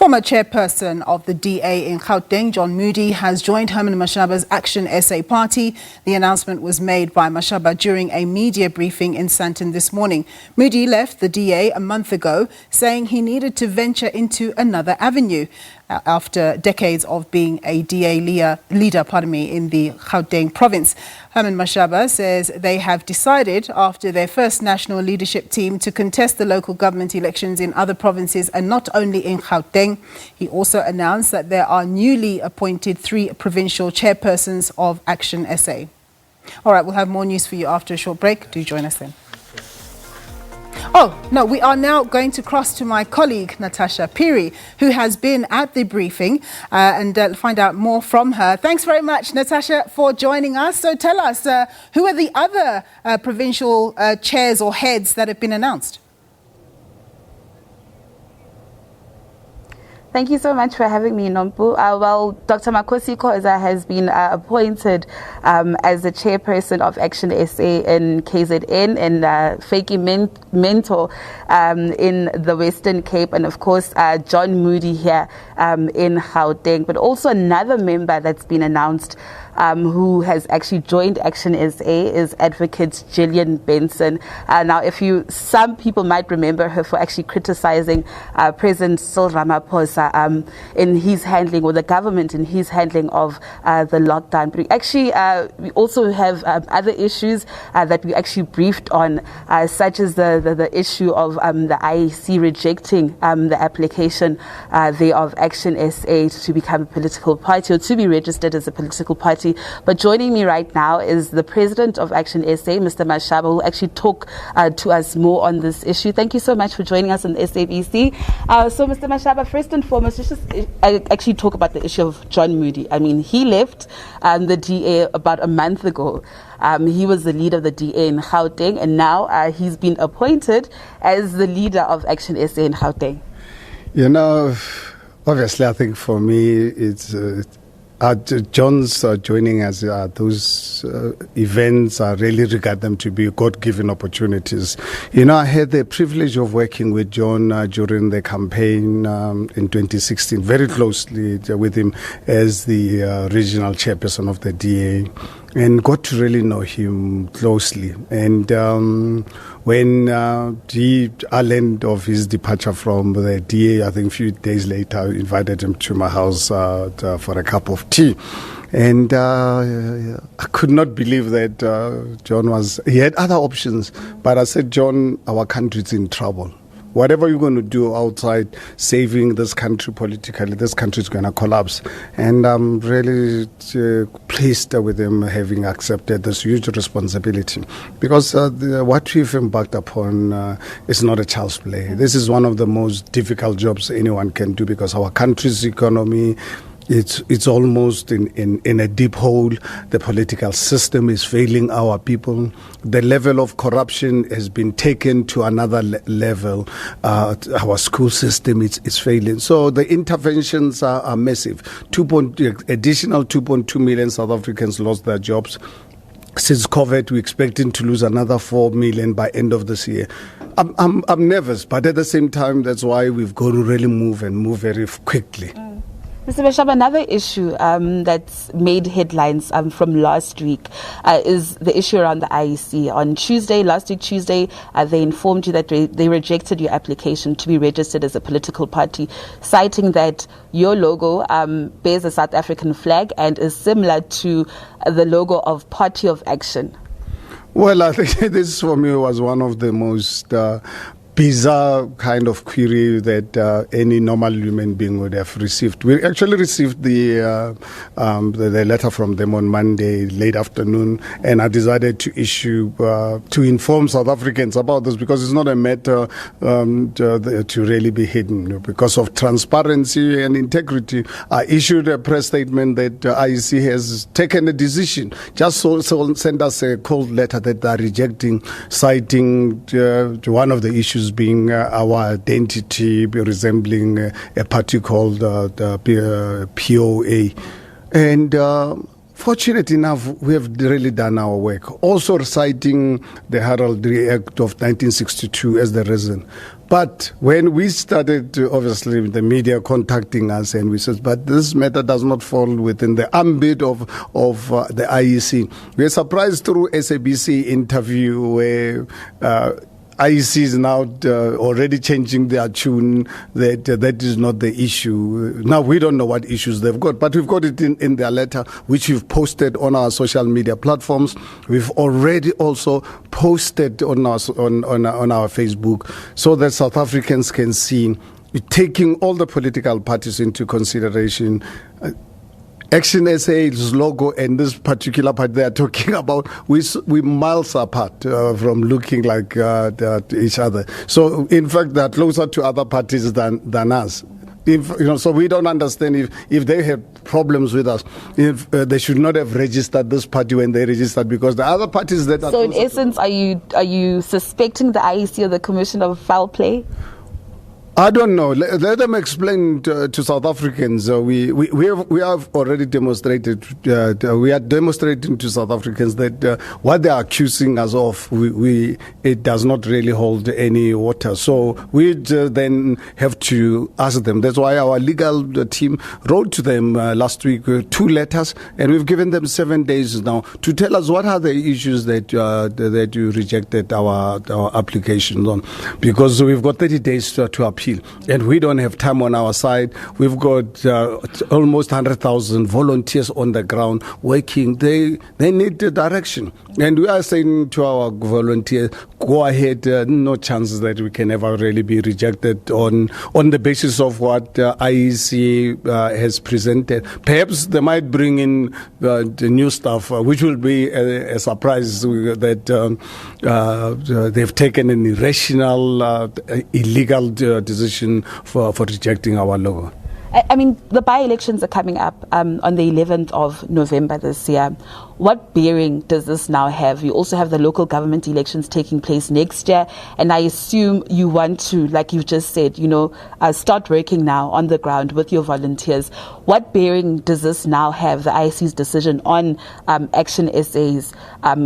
Former chairperson of the DA in Gauteng, John Moodey, has joined Herman Mashaba's ActionSA party. The announcement was made by Mashaba during a media briefing in Sandton this morning. Moodey left the DA a month ago, saying he needed to venture into another avenue after decades of being a DA leader in the Gauteng province. Herman Mashaba says they have decided after their first national leadership team to contest the local government elections in other provinces and not only in Gauteng. He also announced that there are newly appointed 3 provincial chairpersons of ActionSA. All right, we'll have more news for you after a short break. Do join us then. Oh, no, we are now going to cross to my colleague, Natasha Piri, who has been at the briefing and find out more from her. Thanks very much, Natasha, for joining us. So tell us, who are the other provincial chairs or heads that have been announced? Thank you so much for having me, Nompu. Well, Dr. Makosi Khoza has been appointed as the chairperson of ActionSA in KZN and Feki Mentor in the Western Cape, and of course John Moodey here in Gauteng. But also another member that's been announced who has actually joined ActionSA is Advocate Gillian Benson. Now, some people might remember her for actually criticizing President Cyril Ramaphosa in his handling, or the government in his handling of the lockdown. But we also have other issues that we actually briefed on, such as the issue of the IEC rejecting the application there of ActionSA to become a political party or to be registered as a political party. But joining me right now is the president of ActionSA, Mr. Mashaba, who will actually talk to us more on this issue. Thank you so much for joining us on SABC. So, Mr. Mashaba, first and foremost, let's just actually talk about the issue of John Moodey. I mean, he left the DA about a month ago. He was the leader of the DA in Gauteng, and now he's been appointed as the leader of ActionSA in Gauteng. You know, obviously, I think for me, it's John's joining us. Those events, I really regard them to be God-given opportunities. You know, I had the privilege of working with John during the campaign in 2016, very closely with him as the regional chairperson of the DA, and got to really know him closely. And when I learned of his departure from the DA, I think a few days later, I invited him to my house for a cup of tea. And I could not believe that he had other options. But I said, John, our country's in trouble. Whatever you're going to do outside saving this country politically, this country is going to collapse. And I'm really pleased with him having accepted this huge responsibility, because what we've embarked upon is not a child's play. This is one of the most difficult jobs anyone can do, because our country's economy, it's almost in a deep hole. The political system is failing our people. The level of corruption has been taken to another level. Our school system is failing. So the interventions are massive. Additional 2.2 million South Africans lost their jobs. Since COVID, we're expecting to lose another 4 million by end of this year. I'm nervous, but at the same time, that's why we've got to really move very quickly. Mr. Mashaba, another issue that's made headlines from last week is the issue around the IEC. On last week Tuesday, they informed you that they rejected your application to be registered as a political party, citing that your logo bears a South African flag and is similar to the logo of Party of Action. Well, I think this for me was one of the most bizarre kind of query that any normal human being would have received. We actually received the letter from them on Monday late afternoon, and I decided to issue to inform South Africans about this, because it's not a matter to really be hidden. Because of transparency and integrity, I issued a press statement that IEC has taken a decision. Just so send us a cold letter that they're rejecting, citing one of the issues being our identity resembling a party called the POA. And fortunate enough, we have really done our work. Also reciting the Heraldry Act of 1962 as the reason. But when we started, obviously, the media contacting us, and we said, but this matter does not fall within the ambit of the IEC. We are surprised through SABC interview where IEC is now already changing their tune, that that is not the issue. Now, we don't know what issues they've got, but we've got it in their letter, which we've posted on our social media platforms. We've already also posted on our Facebook so that South Africans can see, taking all the political parties into consideration. ActionSA's logo and this particular part they are talking about, we miles apart from looking like each other. So, in fact, they're closer to other parties than us. So we don't understand if they have problems with us, if they should not have registered this party when they registered, because the other parties that are... So, in essence, are you suspecting the IEC or the Commission of foul play? I don't know. Let them explain to South Africans. We have already demonstrated. We are demonstrating to South Africans that what they are accusing us of, it does not really hold any water. So we then have to ask them. That's why our legal team wrote to them last week 2 letters, and we've given them 7 days now to tell us what are the issues that you rejected our applications on, because we've got 30 days to appeal. And we don't have time on our side. We've got almost 100,000 volunteers on the ground working. They need the direction. And we are saying to our volunteers, go ahead, no chances that we can ever really be rejected on the basis of what IEC has presented. Perhaps they might bring in the new stuff, which will be a surprise that they've taken an irrational, illegal decision for rejecting our logo. I mean, the by-elections are coming up on the 11th of November this year. What bearing does this now have? You also have the local government elections taking place next year, and I assume you want to, like you just said, start working now on the ground with your volunteers. What bearing does this now have, the IEC's decision on ActionSA's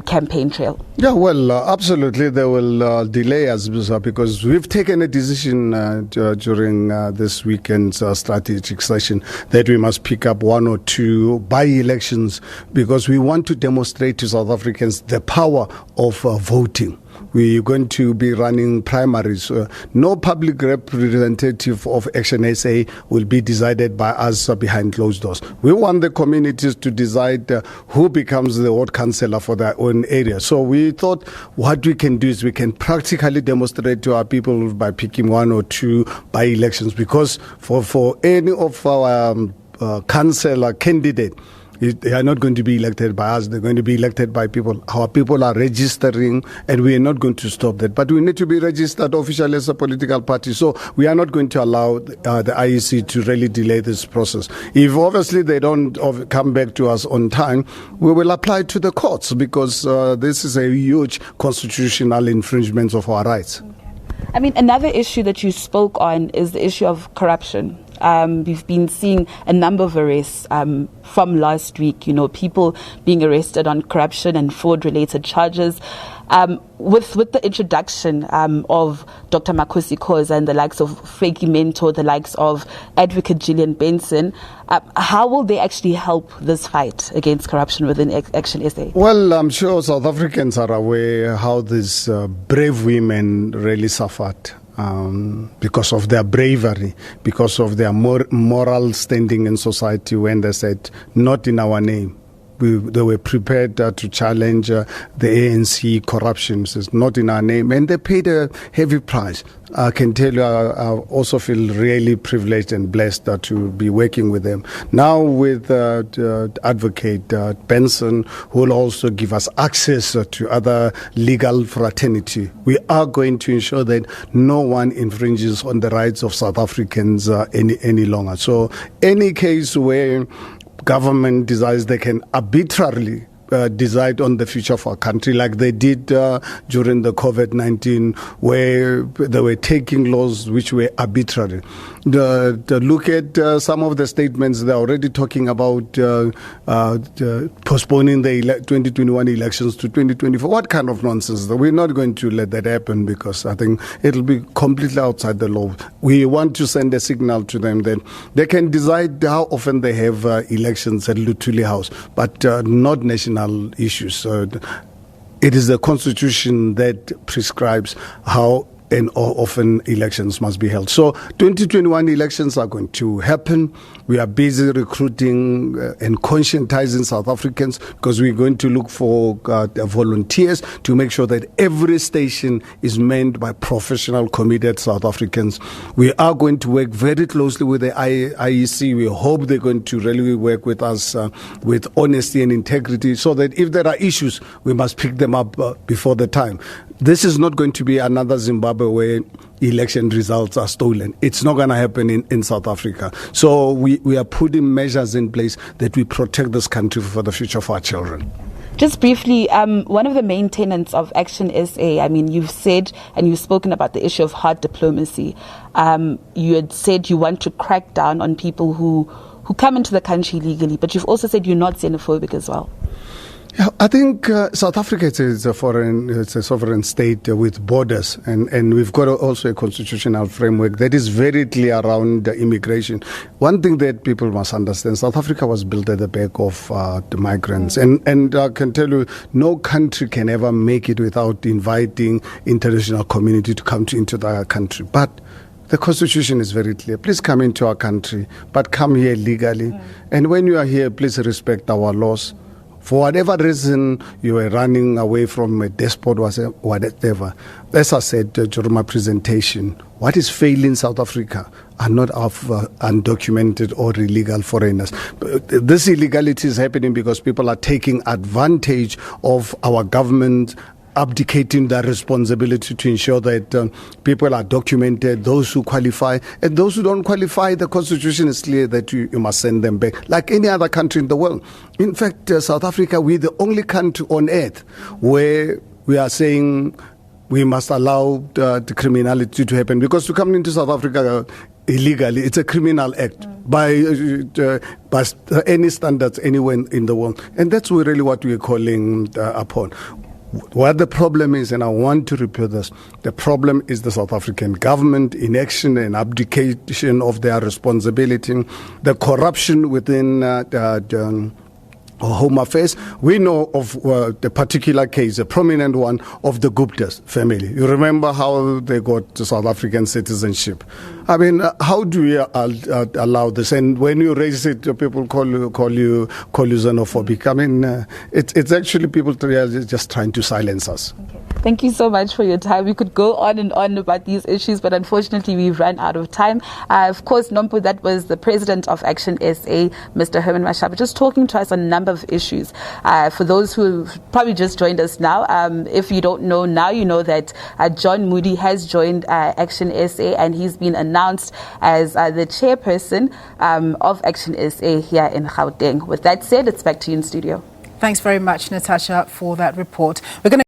campaign trail? Yeah, well, absolutely. They will delay us because we've taken a decision during this weekend's strategic session that we must pick up 1 or 2 by-elections, because we want to demonstrate to South Africans the power of voting. We're going to be running primaries. No public representative of ActionSA will be decided by us behind closed doors. We want the communities to decide who becomes the ward councillor for their own area. So we thought what we can do is we can practically demonstrate to our people by picking 1 or 2 by-elections, because for any of our councillor candidate, they are not going to be elected by us. They're going to be elected by people. Our people are registering, and we are not going to stop that. But we need to be registered officially as a political party. So we are not going to allow the IEC to really delay this process. If obviously they don't come back to us on time, we will apply to the courts, because this is a huge constitutional infringement of our rights. I mean, another issue that you spoke on is the issue of corruption. We've been seeing a number of arrests from last week, people being arrested on corruption and fraud-related charges. With the introduction of Dr. Makosi Khoza and the likes of Feki Mentor, the likes of Advocate Gillian Benson, how will they actually help this fight against corruption within ActionSA? Well, I'm sure South Africans are aware how these brave women really suffered. Because of their bravery, because of their moral standing in society, when they said, not in our name. They were prepared to challenge the ANC corruption. It's not in our name. And they paid a heavy price. I can tell you, I also feel really privileged and blessed to be working with them. Now with Advocate Benson, who will also give us access to other legal fraternity. We are going to ensure that no one infringes on the rights of South Africans any longer. So any case where government decides they can arbitrarily decide on the future of our country, like they did during the COVID-19, where they were taking laws which were arbitrary. Look at some of the statements. They're already talking about postponing the 2021 elections to 2024. What kind of nonsense? We're not going to let that happen, because I think it'll be completely outside the law. We want to send a signal to them that they can decide how often they have elections at Luthuli House, but not national issues. It is the Constitution that prescribes how and often elections must be held. So 2021 elections are going to happen. We are busy recruiting and conscientizing South Africans, because we're going to look for volunteers to make sure that every station is manned by professional, committed South Africans. We are going to work very closely with the IEC. We hope they're going to really work with us with honesty and integrity, so that if there are issues, we must pick them up before the time. This is not going to be another Zimbabwe where election results are stolen. It's not going to happen in South Africa. So we are putting measures in place that we protect this country for the future of our children. Just briefly, one of the main tenets of ActionSA, I mean, you've said and you've spoken about the issue of hard diplomacy. You had said you want to crack down on people who come into the country illegally, but you've also said you're not xenophobic as well. Yeah, I think South Africa is a sovereign state with borders, and we've got also a constitutional framework that is very clear around immigration. One thing that people must understand: South Africa was built at the back of the migrants, and I can tell you, no country can ever make it without inviting international community to come into their country. But the Constitution is very clear. Please come into our country, but come here legally. And when you are here, please respect our laws. For whatever reason you were running away from a despot or whatever, as I said during my presentation, what is failing South Africa are not of undocumented or illegal foreigners. This illegality is happening because people are taking advantage of our government, abdicating their responsibility to ensure that people are documented, those who qualify, and those who don't qualify. The Constitution is clear that you must send them back, like any other country in the world. In fact, South Africa, we're the only country on earth where we are saying we must allow the criminality to happen, because to come into South Africa illegally, it's a criminal act by any standards anywhere in the world. And that's really what we're calling upon. What the problem is, and I want to repeat this, the problem is the South African government inaction and abdication of their responsibility, the corruption within Home Affairs. We know of the particular case, a prominent one, of the Gupta's family. You remember how they got South African citizenship. I mean, how do we allow this? And when you raise it, people call you xenophobic. I mean, it's actually people just trying to silence us. Okay. Thank you so much for your time. We could go on and on about these issues, but unfortunately we've run out of time. Of course, Nompu, that was the president of ActionSA, Mr. Herman Mashaba, just talking to us on a number of issues. For those who probably just joined us now, if you don't know now, you know that John Moodey has joined ActionSA, and he's been announced as the chairperson of ActionSA here in Gauteng. With that said, it's back to you in studio. Thanks very much, Natasha, for that report. We're going to